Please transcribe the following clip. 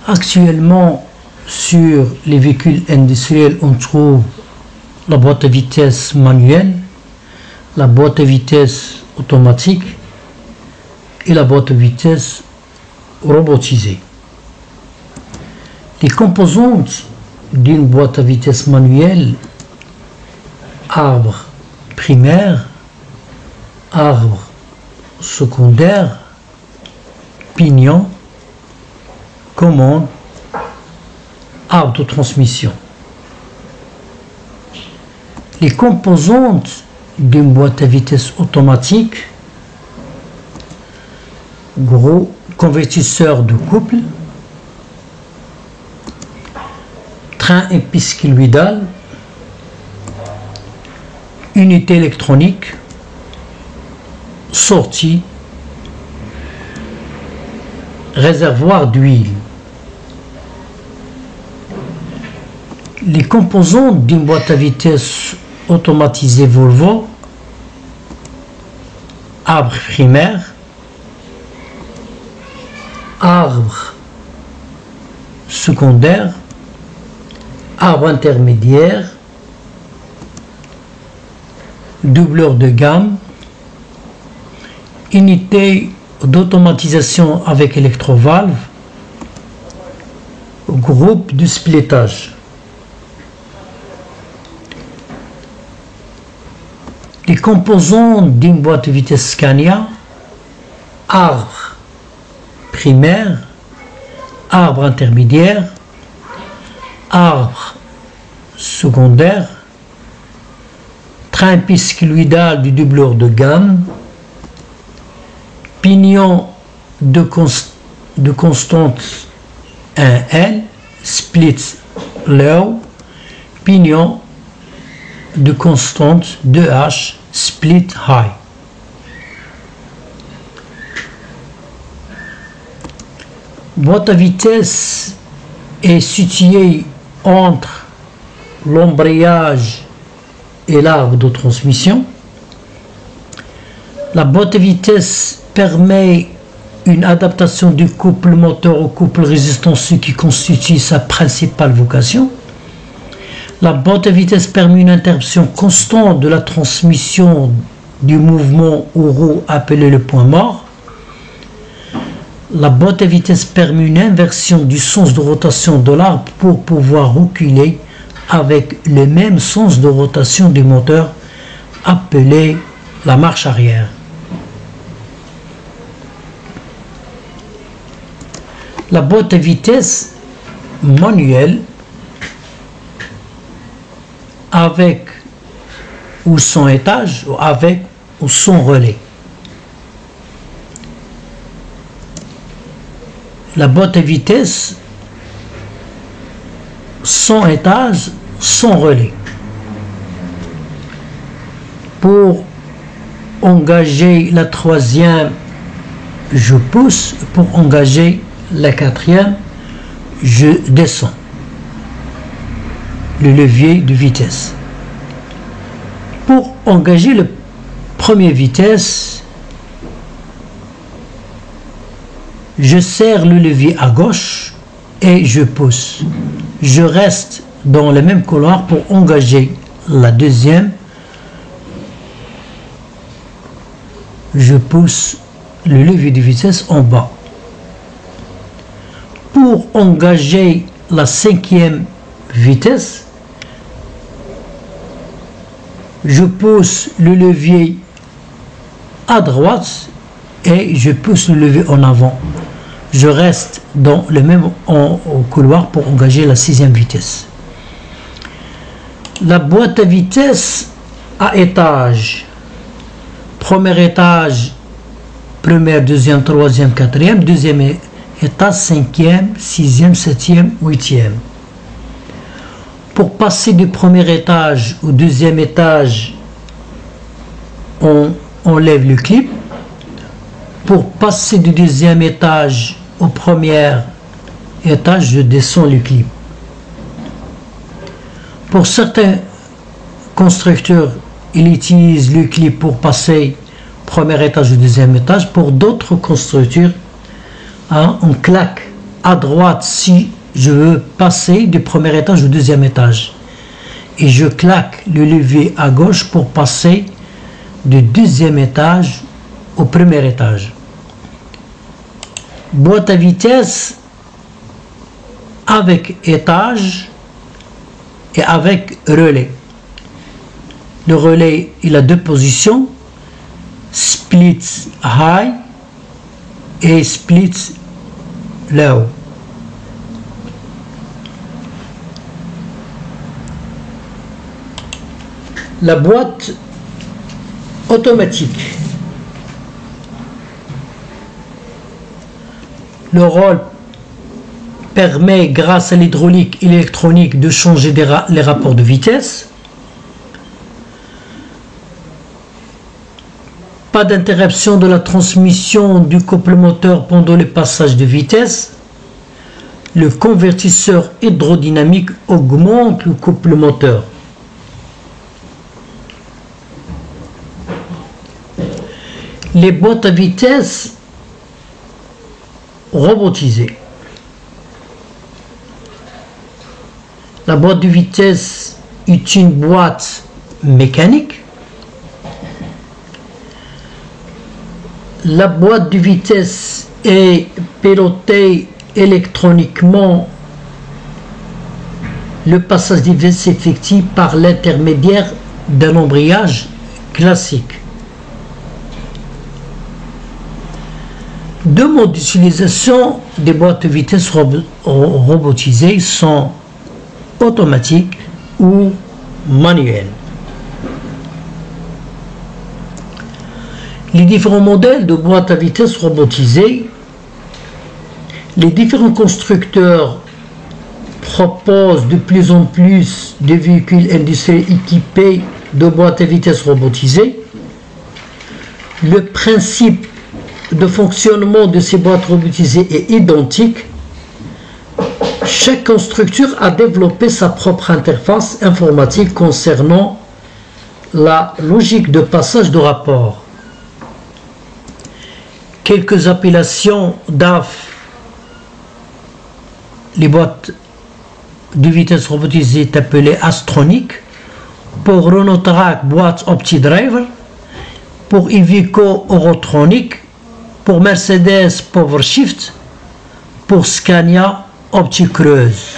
Actuellement, sur les véhicules industriels, on trouve la boîte à vitesse manuelle, la boîte à vitesse automatique et la boîte à vitesse robotisée. Les composantes d'une boîte à vitesse manuelle: arbre primaire, arbre secondaire, pignon, commande, arbre de transmission. Les composantes d'une boîte à vitesse automatique: gros convertisseur de couple, train épiscloïdal, unité électronique, sortie, réservoir d'huile. Les composantes d'une boîte à vitesse automatisée Volvo: arbre primaire, arbre secondaire, arbre intermédiaire, doubleur de gamme, unité d'automatisation avec électrovalve, groupe de splittage. Les composantes d'une boîte de vitesse Scania: arbre primaire, arbre intermédiaire, arbre secondaire, train épiscloïdal du doubleur de gamme, pignon de constante 1L, split low, pignon de constante 2H, split high. Boîte à vitesse est située entre l'embrayage et l'arbre de transmission. La boîte à vitesse permet une adaptation du couple moteur au couple résistant, ce qui constitue sa principale vocation. La boîte à vitesse permet une interruption constante de la transmission du mouvement aux roues appelé le point mort. La boîte à vitesse permet une inversion du sens de rotation de l'arbre pour pouvoir reculer avec le même sens de rotation du moteur appelé la marche arrière. La boîte à vitesse manuelle, avec ou sans étage, ou avec ou sans relais. La boîte à vitesse sans étage, sans relais. Pour engager la troisième, je pousse. Pour engager la quatrième, je descends le levier de vitesse. Pour engager le premier vitesse, je serre le levier à gauche et je pousse. Je reste dans le même couloir pour engager la deuxième. Je pousse le levier de vitesse en bas. Pour engager la cinquième vitesse, je pousse le levier à droite et je pousse le levier en avant. Je reste dans le même couloir pour engager la sixième vitesse. La boîte à vitesse à étage. Premier étage, première, deuxième, troisième, quatrième. Deuxième étage, cinquième, sixième, septième, huitième. Pour passer du premier étage au deuxième étage, on enlève le clip. Pour passer du deuxième étage au premier étage, je descends le clip. Pour certains constructeurs, ils utilisent le clip pour passer premier étage au deuxième étage. Pour d'autres constructeurs, on claque à droite si je veux passer du premier étage au deuxième étage. Et je claque le levier à gauche pour passer du deuxième étage au premier étage. Boîte à vitesse avec étage et avec relais. Le relais, il a deux positions, split high et split low. La boîte automatique. Le rôle permet, grâce à l'hydraulique et l'électronique, de changer les rapports de vitesse. Pas d'interruption de la transmission du couple moteur pendant le passage de vitesse. Le convertisseur hydrodynamique augmente le couple moteur. Les boîtes à vitesse robotisées. La boîte de vitesse est une boîte mécanique. La boîte de vitesse est pilotée électroniquement. Le passage de vitesse s'effectue par l'intermédiaire d'un embrayage classique. Deux modes d'utilisation des boîtes de vitesse robotisées sont automatiques ou manuelles. Les différents modèles de boîtes à vitesse robotisées, les différents constructeurs proposent de plus en plus de véhicules industriels équipés de boîtes à vitesse robotisées. Le principe de fonctionnement de ces boîtes robotisées est identique. Chaque constructeur a développé sa propre interface informatique concernant la logique de passage de rapport. Quelques appellations DAF. Les boîtes de vitesse robotisées est appelée Astronic. Pour Renault Track, boîte OptiDriver. Pour Iveco, Eurotronic. Pour Mercedes, PowerShift. Pour Scania, OptiCruise.